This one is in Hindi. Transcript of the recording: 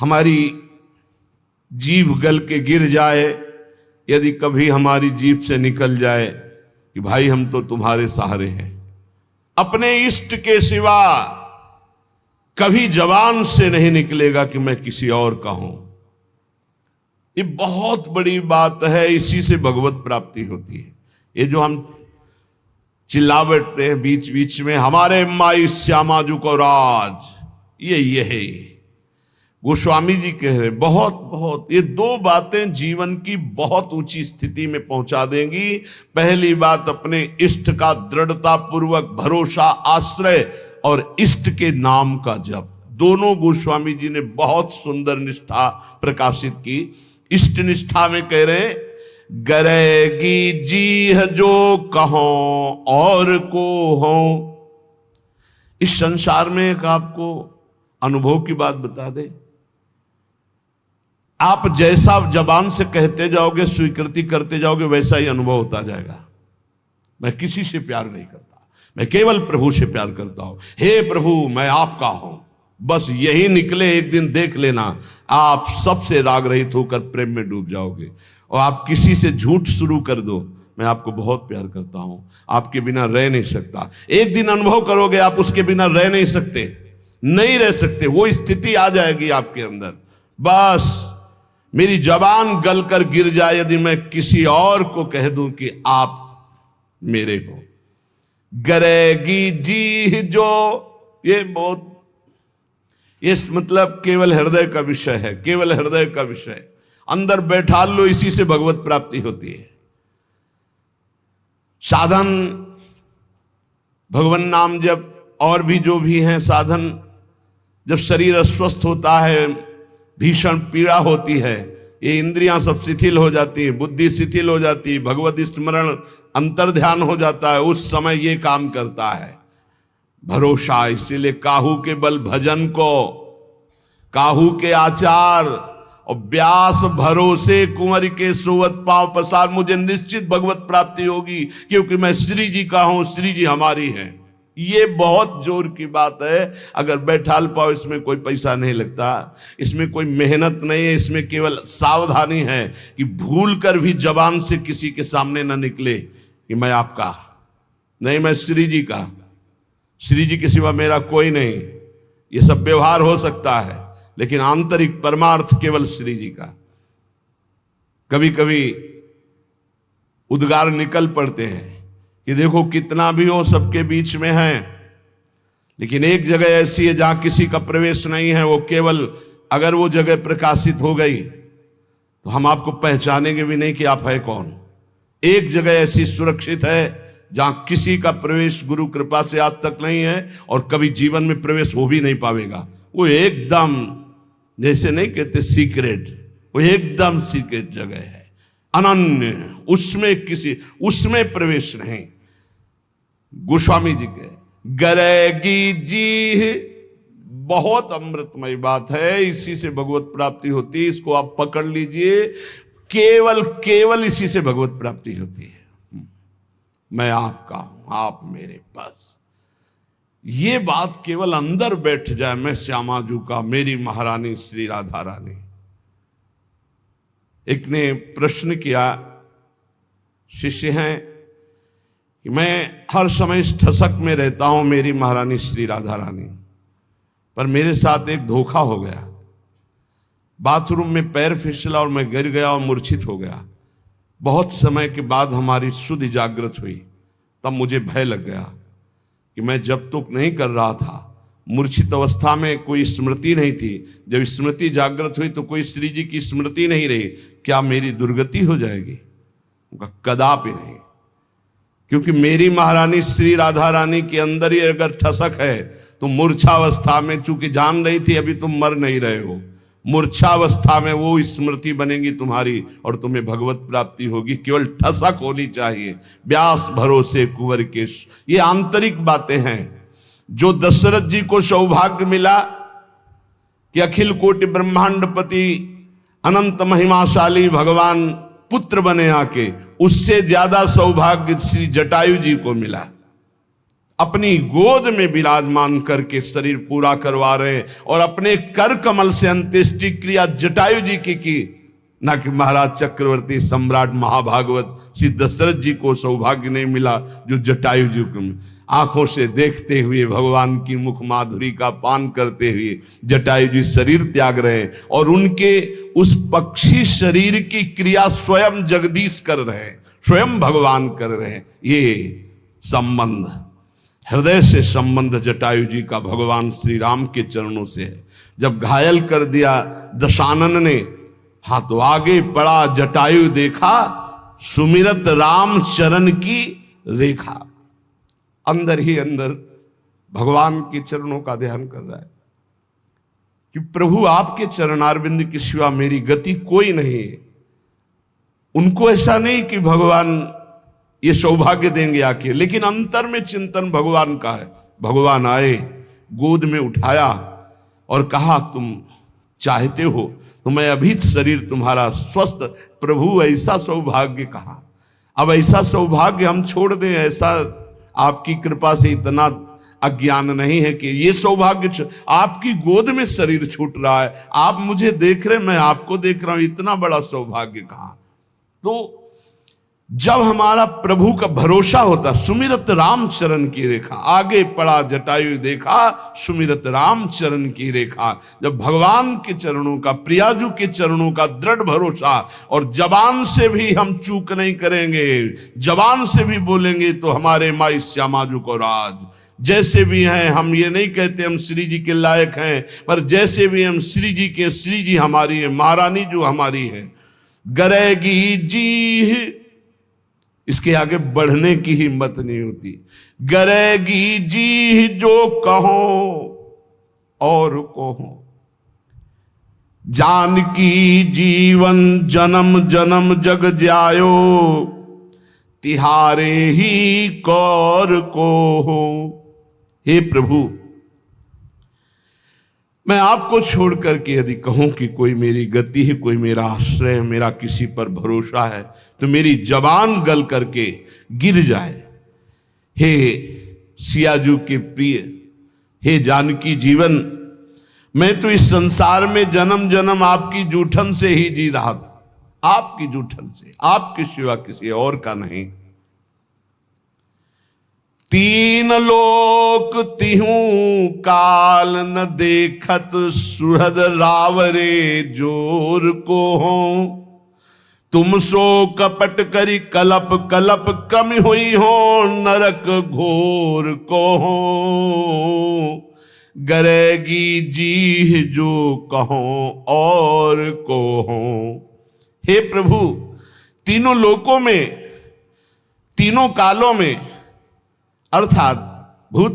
हमारी जीभ गल के गिर जाए, यदि कभी हमारी जीभ से निकल जाए कि भाई हम तो तुम्हारे सहारे हैं, अपने इष्ट के सिवा कभी जबान से नहीं निकलेगा कि मैं किसी और का हूं। ये बहुत बड़ी बात है, इसी से भगवत प्राप्ति होती है। ये जो हम चिल्ला बैठते हैं बीच बीच में, हमारे माई श्यामा जू को राज, ये है गोस्वामी जी कह रहे बहुत बहुत ये दो बातें जीवन की बहुत ऊंची स्थिति में पहुंचा देंगी। पहली बात अपने इष्ट का दृढ़ता पूर्वक भरोसा, आश्रय और इष्ट के नाम का जप। दोनों गोस्वामी जी ने बहुत सुंदर निष्ठा प्रकाशित की। इष्ट निष्ठा में कह रहे गरेगी जीह जो कहो और को हो। इस संसार में एक आपको अनुभव की बात बता दे, आप जैसा जबान से कहते जाओगे, स्वीकृति करते जाओगे, वैसा ही अनुभव होता जाएगा। मैं किसी से प्यार नहीं करता, मैं केवल प्रभु से प्यार करता हूं। हे प्रभु मैं आपका हूं, बस यही निकले, एक दिन देख लेना आप सबसे राग रहित होकर प्रेम में डूब जाओगे। और आप किसी से झूठ शुरू कर दो, मैं आपको बहुत प्यार करता हूं, आपके बिना रह नहीं सकता। एक दिन अनुभव करोगे आप उसके बिना रह नहीं सकते, नहीं रह सकते, वो स्थिति आ जाएगी आपके अंदर। बस मेरी जबान गल कर गिर जाए यदि मैं किसी और को कह दूं कि आप मेरे हो। गरेगी जी जो, ये बहुत, ये मतलब केवल हृदय का विषय है, केवल हृदय का विषय। अंदर बैठा लो, इसी से भगवत प्राप्ति होती है। साधन भगवान नाम जब और भी जो भी हैं साधन, जब शरीर अस्वस्थ होता है, भीषण पीड़ा होती है, ये इंद्रियां सब शिथिल हो जाती है, बुद्धि शिथिल हो जाती है, भगवत स्मरण अंतर ध्यान हो जाता है, उस समय ये काम करता है भरोसा। इसीलिए काहू के बल भजन को, काहू के आचार और व्यास भरोसे कुंवर के सोवत पांव पसार। मुझे निश्चित भगवत प्राप्ति होगी क्योंकि मैं श्री जी का हूं, श्री जी हमारी हैं। ये बहुत जोर की बात है। अगर बैठाल पाओ, इसमें कोई पैसा नहीं लगता, इसमें कोई मेहनत नहीं है, इसमें केवल सावधानी है कि भूल कर भी जबान से किसी के सामने ना निकले कि मैं आपका नहीं, मैं श्री जी का, श्री जी के सिवा मेरा कोई नहीं। ये सब व्यवहार हो सकता है लेकिन आंतरिक परमार्थ केवल श्री जी का। कभी कभी उद्गार निकल पड़ते हैं कि देखो कितना भी हो सबके बीच में है, लेकिन एक जगह ऐसी है जहां किसी का प्रवेश नहीं है, वो केवल अगर वो जगह प्रकाशित हो गई तो हम आपको पहचानेंगे भी नहीं कि आप है कौन। एक जगह ऐसी सुरक्षित है जहां किसी का प्रवेश गुरु कृपा से आज तक नहीं है और कभी जीवन में प्रवेश हो भी नहीं पाएगा। वो एकदम जैसे नहीं कहते सीक्रेट, वो एकदम सीक्रेट जगह है, अनन्य, उसमें प्रवेश नहीं। गोस्वामी जी के गरेगी जी बहुत अमृतमय बात है, इसी से भगवत प्राप्ति होती है। इसको आप पकड़ लीजिए, केवल इसी से भगवत प्राप्ति होती है। मैं आपका हूं, आप मेरे पास। ये बात केवल अंदर बैठ जाए, मैं श्यामा जू का, मेरी महारानी श्री राधा रानी। एक ने प्रश्न किया, शिष्य हैं कि मैं हर समय इस ठसक में रहता हूं मेरी महारानी श्री राधा रानी, पर मेरे साथ एक धोखा हो गया। बाथरूम में पैर फिसला और मैं गिर गया और मूर्छित हो गया। बहुत समय के बाद हमारी शुद्ध जागृत हुई, तब मुझे भय लग गया कि मैं जब तक नहीं कर रहा था, मूर्छित अवस्था में कोई स्मृति नहीं थी, जब स्मृति जागृत हुई तो कोई श्री जी की स्मृति नहीं रही, क्या मेरी दुर्गति हो जाएगी? उनका कदापि नहीं, क्योंकि मेरी महारानी श्री राधा रानी के अंदर ही अगर ठसक है तो मूर्छावस्था में, चूंकि जान रही थी अभी तुम मर नहीं रहे हो, मूर्छावस्था में वो स्मृति बनेगी तुम्हारी और तुम्हें भगवत प्राप्ति होगी। केवल ठसक होनी चाहिए, व्यास भरोसे कुंवर के। ये आंतरिक बातें हैं जो दशरथ जी को सौभाग्य मिला कि अखिल कोटि ब्रह्मांडपति अनंत महिमाशाली भगवान पुत्र बने आके, उससे ज्यादा सौभाग्य श्री जटायु जी को मिला। अपनी गोद में विराजमान करके शरीर पूरा करवा रहे हैं और अपने कर कमल से अंत्येष्टि क्रिया जटायु जी की ना कि महाराज चक्रवर्ती सम्राट महाभागवत श्री दशरथ जी को सौभाग्य नहीं मिला जो जटायु जी को आंखों से देखते हुए भगवान की मुख माधुरी का पान करते हुए जटायु जी शरीर त्याग रहे हैं और उनके उस पक्षी शरीर की क्रिया स्वयं जगदीश कर रहे हैं, स्वयं भगवान कर रहे हैं। ये संबंध, हृदय से संबंध जटायु जी का भगवान श्री राम के चरणों से है। जब घायल कर दिया दशानन ने, हाँ तो आगे पड़ा जटायु देखा सुमिरत राम चरण की रेखा। अंदर ही अंदर भगवान के चरणों का ध्यान कर रहा है कि प्रभु आपके चरणारविंद के सिवा मेरी गति कोई नहीं है। उनको ऐसा नहीं कि भगवान ये सौभाग्य देंगे आके, लेकिन अंतर में चिंतन भगवान का है। भगवान आए, गोद में उठाया और कहा तुम चाहते हो तो मैं अभी शरीर तुम्हारा स्वस्थ। प्रभु ऐसा सौभाग्य कहा, अब ऐसा सौभाग्य हम छोड़ दें? ऐसा आपकी कृपा से इतना अज्ञान नहीं है कि ये सौभाग्य आपकी गोद में शरीर छूट रहा है, आप मुझे देख रहे, मैं आपको देख रहा हूं, इतना बड़ा सौभाग्य कहां? तो जब हमारा प्रभु का भरोसा होता, सुमिरत राम चरण की रेखा, आगे पड़ा जटायु देखा सुमिरत राम चरण की रेखा। जब भगवान के चरणों का, प्रियाजू के चरणों का दृढ़ भरोसा, और जबान से भी हम चूक नहीं करेंगे, जबान से भी बोलेंगे तो हमारे माई श्यामाजू को राज। जैसे भी हैं, हम ये नहीं कहते हम श्री जी के लायक हैं, पर जैसे भी हम श्री जी के, श्री जी हमारी है, महारानी जो हमारी है। गरेगी जी, इसके आगे बढ़ने की हिम्मत नहीं होती। गरेगी जी जो कहो और कहो, जानकी जीवन जन्म जन्म जग जायो, तिहारे ही कौर को हो। हे प्रभु, मैं आपको छोड़ करके यदि कहूं कि कोई मेरी गति है, कोई मेरा आश्रय है, मेरा किसी पर भरोसा है, तो मेरी जबान गल करके गिर जाए। हे सियाजू के प्रिय, हे जानकी जीवन, मैं तो इस संसार में जन्म जन्म आपकी जूठन से ही जी रहा था, आपकी जूठन से, आपके सिवा किसी और का नहीं। तीन लोक तिहूं काल न देखत, सुहृद रावरे जोर को हो। तुम सो कपट करी कलप कलप, कम हुई हो नरक घोर को हो। गरेगी जी जो कहो और को हो। हे प्रभु, तीनों लोकों में, तीनों कालों में, अर्थात भूत